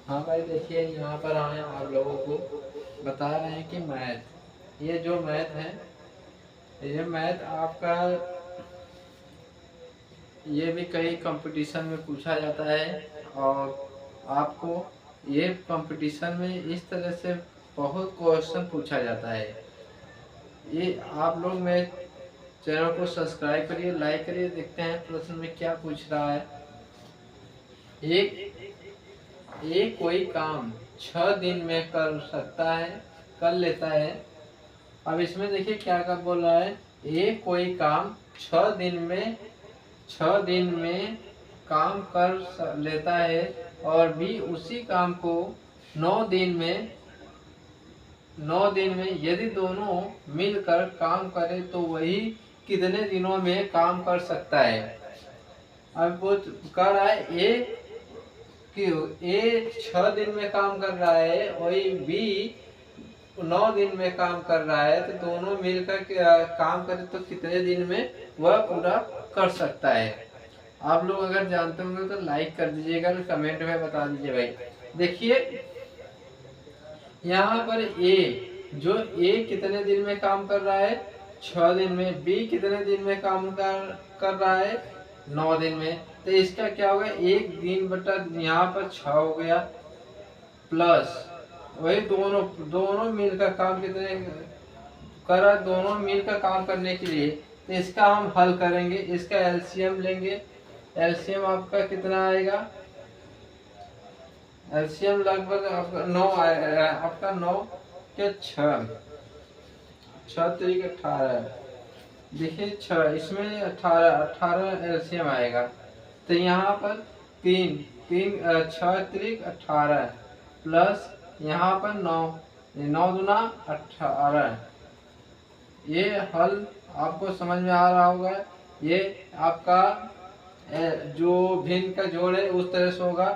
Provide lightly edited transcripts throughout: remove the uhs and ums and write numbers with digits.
हाँ भाई देखिए, यहाँ पर आए आप लोगों को बता रहे हैं कि मैथ, ये जो मैथ है, ये मैथ आपका ये भी कई कंपटीशन में पूछा जाता है। और आपको ये कंपटीशन में इस तरह से बहुत क्वेश्चन पूछा जाता है। ये आप लोग मेरे चैनल को सब्सक्राइब करिए, लाइक करिए, देखते हैं प्रश्न में क्या पूछ रहा है। एक एक कोई काम 6 दिन में कर सकता है, कर लेता है। अब इसमें देखिए क्या क्या बोल रहा है। ए कोई काम 6 दिन में काम कर लेता है, और बी उसी काम को 9 दिन में यदि दोनों मिलकर काम करे तो वही कितने दिनों में काम कर सकता है। अब वो कह रहा है ए 6 दिन में काम कर रहा है, वही बी 9 दिन में काम कर रहा है, तो दोनों मिलकर काम करे तो कितने दिन में वह पूरा कर सकता है। आप लोग अगर जानते होंगे तो लाइक कर दीजिएगा, कमेंट में बता दीजिए भाई। देखिए यहाँ पर ए कितने दिन में काम कर रहा है, 6 दिन में। बी कितने दिन में काम कर रहा है, 9 दिन में। तो इसका क्या होगा, 1 दिन बटा यहाँ पर 6 हो गया, प्लस वही दोनों दोनों मिलकर काम कितने करा, दोनों मिलकर काम करने के लिए। तो इसका हम हल करेंगे, इसका एलसीएम लेंगे। एलसीएम आपका कितना आएगा, एलसीएम लगभग आपका 9 आएगा, आपका 9 के 6, 6×3 = 18। देखिए 6 इसमें 18 एलसीएम आएगा। तो यहाँ पर 3 3 6×3 = 18 प्लस यहाँ पर 9 9 दूना 18। ये हल आपको समझ में आ रहा होगा। ये आपका जो भिन्न का जोड़ है उस तरह से होगा।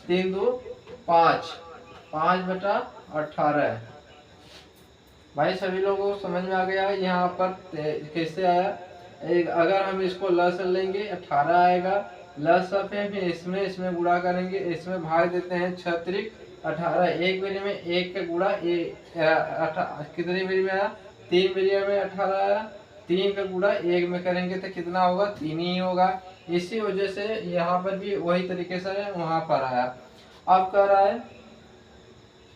3 2 5, 5/18। भाई सभी लोगों को समझ में आ गया यहाँ पर कैसे आया। अगर हम इसको लस लेंगे 18 आएगा, लस फिर इसमें गुणा करेंगे, इसमें भाग देते हैं 6×3 = 18। एक बेरी में एक का गुणा कितनी बेरी में आया, 3 बेरी में 18 आया। 3 का गुणा 1 में करेंगे तो कितना होगा, 3 ही होगा। इसी वजह से यहाँ पर भी वही तरीके से वहां पर आया। अब कह रहा है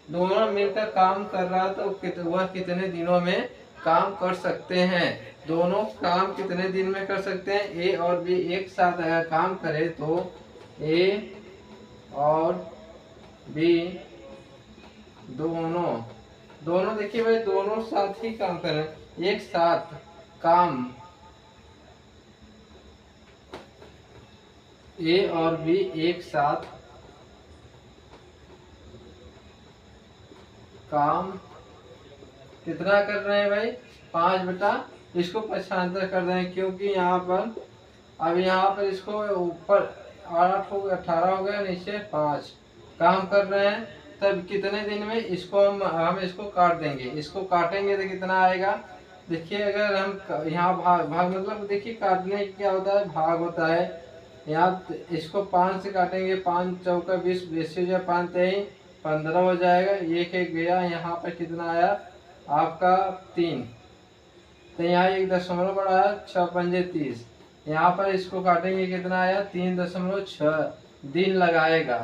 दोनों मिलकर काम कर रहा तो वह कितने दिनों में काम कर सकते हैं। दोनों काम कितने दिन में कर सकते हैं, ए और बी एक साथ अगर काम करे तो ए और बी दोनों देखिए भाई, दोनों साथ ही काम कर रहे हैं, एक साथ काम, ए और बी एक साथ काम कितना कर रहे हैं भाई, 5 इसको 5 कर रहे हैं, क्योंकि यहाँ पर अब यहाँ पर इसको ऊपर 8 हो गया, 18 हो गया, नीचे 5 काम कर रहे हैं। तब कितने दिन में इसको हम इसको काट देंगे, इसको काटेंगे तो कितना आएगा। देखिए अगर हम यहाँ भाग मतलब देखिए काटने क्या होता है, भाग होता है। यहाँ इसको 5 से काटेंगे, 5 चौका 20, 20 हो जाए, 5 3 15 हो जाएगा। एक गया, यहाँ पर कितना आया आपका 3। तो यहाँ 1 दशमलव बढ़ाया, 6×5 = 30। यहाँ पर इसको काटेंगे कितना आया, 3.6 दिन लगाएगा।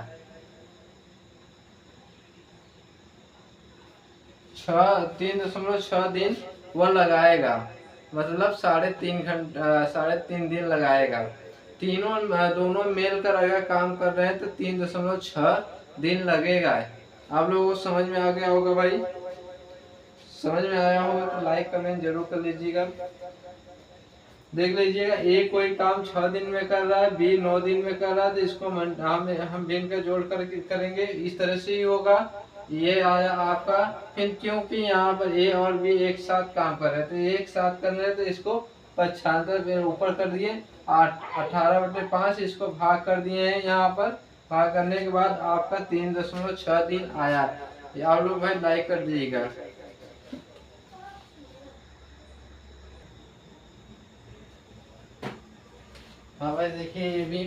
3.6 दिन वह लगाएगा, मतलब 3.5 दिन लगाएगा। दोनों मिलकर अगर काम कर रहे हैं तो 3.6 दिन लगेगा। आप लोगों को समझ में आ गया होगा भाई। समझ में आया होगा तो लाइक कमेंट जरूर कर लीजिएगा। देख लीजिएगा, ए कोई काम 6 दिन में कर रहा है, बी 9 दिन में कर रहा है, तो इसको हम भिन्न का जोड़ कर करेंगे, इस तरह से ही होगा। ये आया आपका। फिर क्योंकि यहाँ पर ए और बी एक साथ काम कर रहे हैं, तो एक साथ कर रहे हैं तो इसको 95 ऊपर कर दिए, 18/5 इसको भाग कर दिए हैं। यहाँ पर भाग करने के बाद आपका 3.6 दिन आया। आप लोग भाई लाइक कर दीजिएगा। हाँ भाई देखिए, ये भी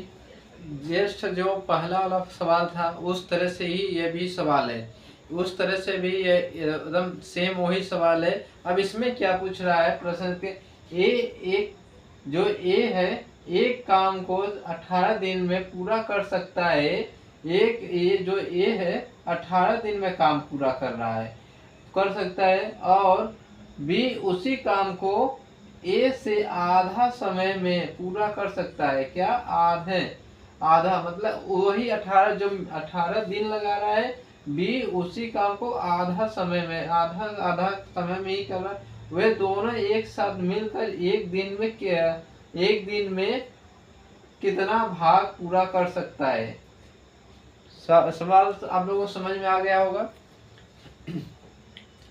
जस्ट जो पहला वाला सवाल था उस तरह से ही ये भी सवाल है, उस तरह से भी ये एकदम सेम वही सवाल है। अब इसमें क्या पूछ रहा है प्रश्न के, ए एक जो ए है एक काम को 18 दिन में पूरा कर सकता है, एक ये जो ए है 18 दिन में काम पूरा कर रहा है, कर सकता है, और बी उसी काम को ए से आधा समय में पूरा कर सकता है। क्या आधे, आधा मतलब वही 18 जो 18 दिन लगा रहा है, बी उसी काम को आधा समय में, आधा आधा समय में ही कर रहा है। वे दोनों एक साथ मिलकर एक दिन में क्या, एक दिन में कितना भाग पूरा कर सकता है। सवाल आप लोगों को समझ में आ गया होगा।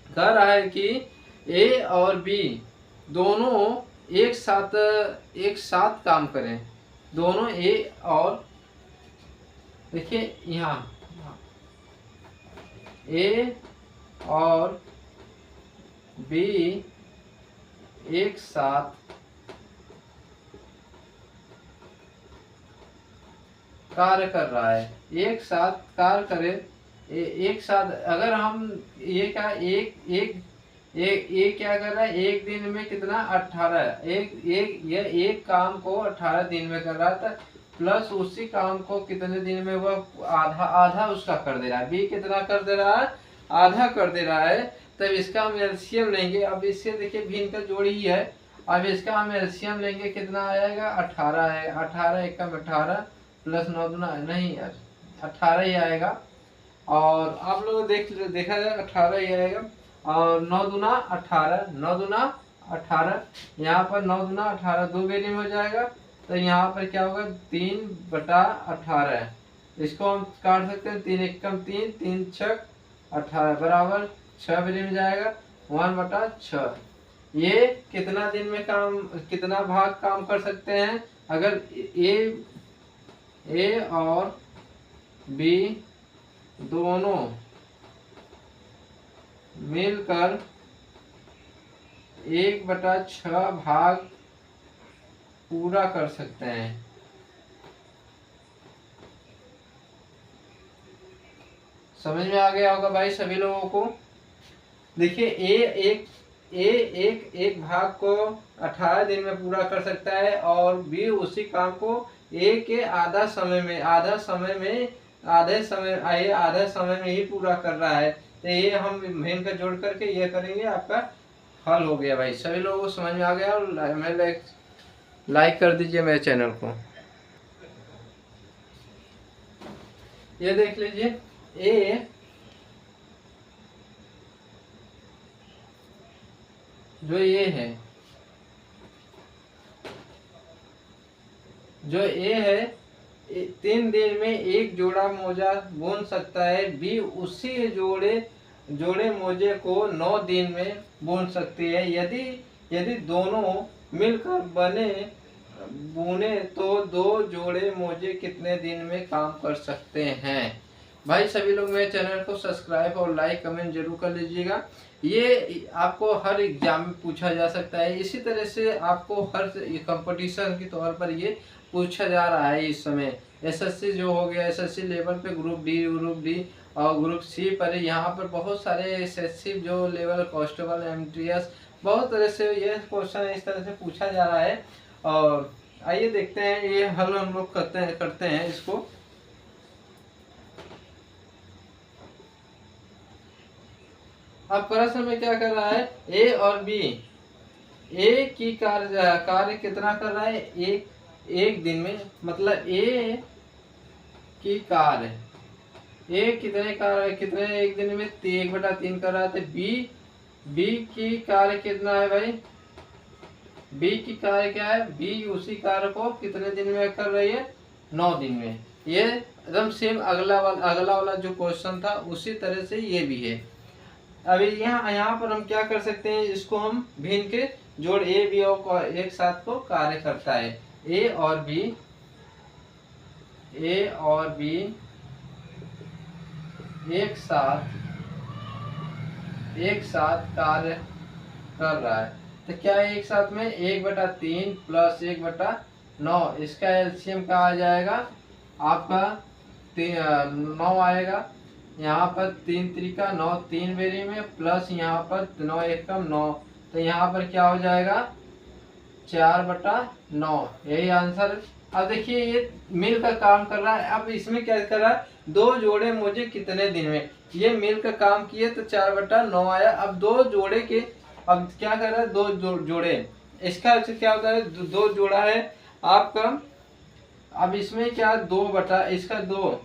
कह रहा है कि ए और बी दोनों एक साथ काम करें, दोनों ए और, देखिए यहाँ ए और बी एक साथ कार्य कर रहा है, एक साथ कार्य करे, एक साथ अगर हम ये क्या एक क्या कर रहा है, एक दिन में कितना 18, एक काम को 18 दिन में कर रहा था, प्लस उसी काम को कितने दिन में वह आधा आधा उसका कर दे रहा है। बी कितना कर दे रहा है, आधा कर दे रहा है। तब इसका हम एलसीएम लेंगे, अब इससे देखिए भिन्न का जोड़ ही है, अब इसका हम एलसीएम लेंगे, कितना आएगा 18 है, 18 एकम 18 प्लस 9 दूना नहीं 18 ही आएगा, और आप लोग देखा जाए 18 ही आएगा, और 9 दूना 18, 9 दूना 18, यहाँ पर 9 दूना 18 दो बेरी में हो जाएगा, तो यहाँ पर क्या होगा 3/18, इसको हम काट सकते हैं, 3 एकम 3, 3 छक 18 बराबर 6 बेरी में जाएगा 1/6। ये कितना दिन में काम, कितना भाग काम कर सकते हैं, अगर ए और बी दोनों मिलकर 1/6 भाग पूरा कर सकते हैं। समझ में आ गया होगा भाई सभी लोगों को। देखिए एक भाग को 18 दिन में पूरा कर सकता है, और बी उसी काम को ए के आधे समय में ही पूरा कर रहा है। तो ये हम मेन का जोड़ करके ये करेंगे, आपका हल हो गया भाई। सभी लोगों को समझ में आ गया, और मैं लाइक कर दीजिए मेरे चैनल को। ये देख लीजिए ए जो ये है, जो ए है 3 दिन में एक जोड़ा मोजा बुन सकता है, बी उसी जोड़े मोजे को 9 दिन में बुन सकती है। यदि दोनों मिलकर बुने तो 2 जोड़े मोजे कितने दिन में काम कर सकते हैं। भाई सभी लोग मेरे चैनल को सब्सक्राइब और लाइक कमेंट जरूर कर लीजिएगा। ये आपको हर एग्जाम में पूछा जा सकता है, इसी तरह से आपको हर कंपटीशन के तौर पर ये पूछा जा रहा है इस समय। एसएससी जो हो गया, एसएससी लेवल पे ग्रुप डी और ग्रुप सी पर, यहाँ पर बहुत सारे एसएससी जो लेवल कांस्टेबल एमटीएस बहुत तरह से ये क्वेश्चन इस तरह से पूछा जा रहा है। और आइए देखते हैं ये हल हम लोग करते हैं इसको। अब प्रश्न में क्या कर रहा है, ए और बी ए की कार्य कितना कर रहा है, एक दिन में, मतलब ए की कार्य, ए कितने एक दिन में 1/3 कर रहा है। तो बी की कार्य कितना है भाई, बी की कार्य क्या है, बी उसी कार्य को कितने दिन में कर रही है, 9 दिन में। ये एकदम सेम अगला वाला जो क्वेश्चन था उसी तरह से ये भी है। अभी यहाँ पर हम क्या कर सकते हैं, इसको हम भिन्न के जोड़ ए बी और एक साथ को कार्य करता है। ए और बी एक साथ कार्य कर रहा है। तो क्या एक साथ में 1/3 प्लस 1/9, इसका एलसीएम क्या आ जाएगा आपका 9 आएगा। यहाँ पर 3 त्रिका 9, 3 बेरी में प्लस यहाँ पर 9 एकम 9, तो यहाँ पर क्या हो जाएगा 4/9, यही आंसर। अब देखिए ये मिल का काम कर रहा है, अब इसमें क्या कर रहा है, 2 जोड़े मुझे कितने दिन में, ये मिल का काम किए तो 4/9 आया। अब 2 जोड़े के, अब क्या कर रहा है 2 जोड़े, इसका अर्थ क्या होता है 2 जोड़ा है आपका। अब इसमें क्या 2 इसका 2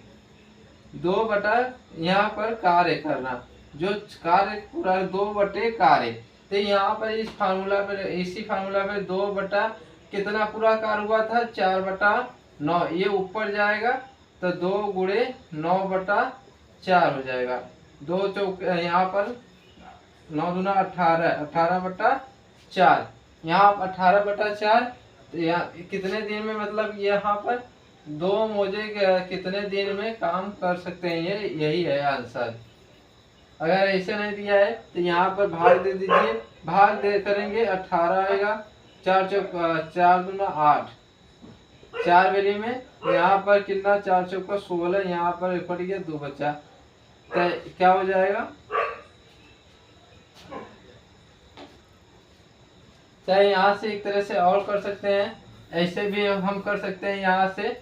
यहाँ पर कार्य करना, जो कार्य पूरा 2/कार्य, तो यहाँ पर इस फार्मूला पर, इसी फार्मूला पर 2 कितना पूरा कार्य हुआ था 4/9, ये ऊपर जाएगा तो 2 गुणे 9/4 हो जाएगा। 2 चौक यहाँ पर 9 दूना 18, 18/4, यहाँ 18/4, तो यहाँ कितने दिन में, मतलब यहाँ पर 2 मोजे कितने दिन में काम कर सकते हैं, ये यही है आंसर। अगर ऐसे नहीं दिया है तो यहाँ पर भाग दे दीजिए, भाग दे करेंगे 18 आएगा, 4 चौक 4 दूना 8, 4 बेरी में यहाँ पर कितना 4 चौका 16, यहाँ पर पड़ गया 2 बचा, तो क्या हो जाएगा, चाहे यहाँ से एक तरह से और कर सकते हैं, ऐसे भी हम कर सकते हैं। यहाँ से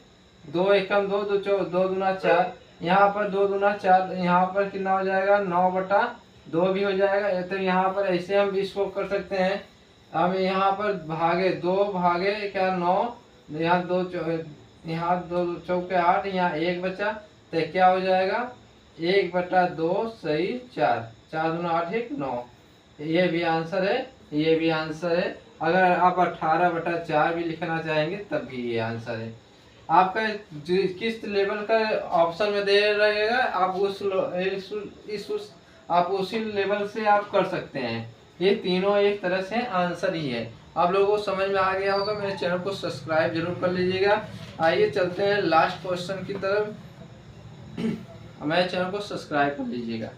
2 एकम 2, 2 दूना 4, यहाँ पर 2 दूना 4, यहाँ पर कितना हो जाएगा 9/2 भी हो जाएगा। तो यहाँ पर ऐसे हम इसको कर सकते हैं, हम यहाँ पर भागे 2 भागे क्या 9, यहाँ 2 चौके 8, यहाँ 1 बचा, तो क्या हो जाएगा 1/2 सही 4, 4 दूना 8 1 9, ये भी आंसर है, ये भी आंसर है। अगर आप 18/4 भी लिखना चाहेंगे तब भी ये आंसर है। आपका किस लेवल का ऑप्शन में दे रहेगा, आप आप उसी लेवल से आप कर सकते हैं। ये तीनों एक तरह से आंसर ही है। आप लोगों को समझ में आ गया होगा, मेरे चैनल को सब्सक्राइब जरूर कर लीजिएगा। आइए चलते हैं लास्ट क्वेश्चन की तरफ, मेरे चैनल को सब्सक्राइब कर लीजिएगा।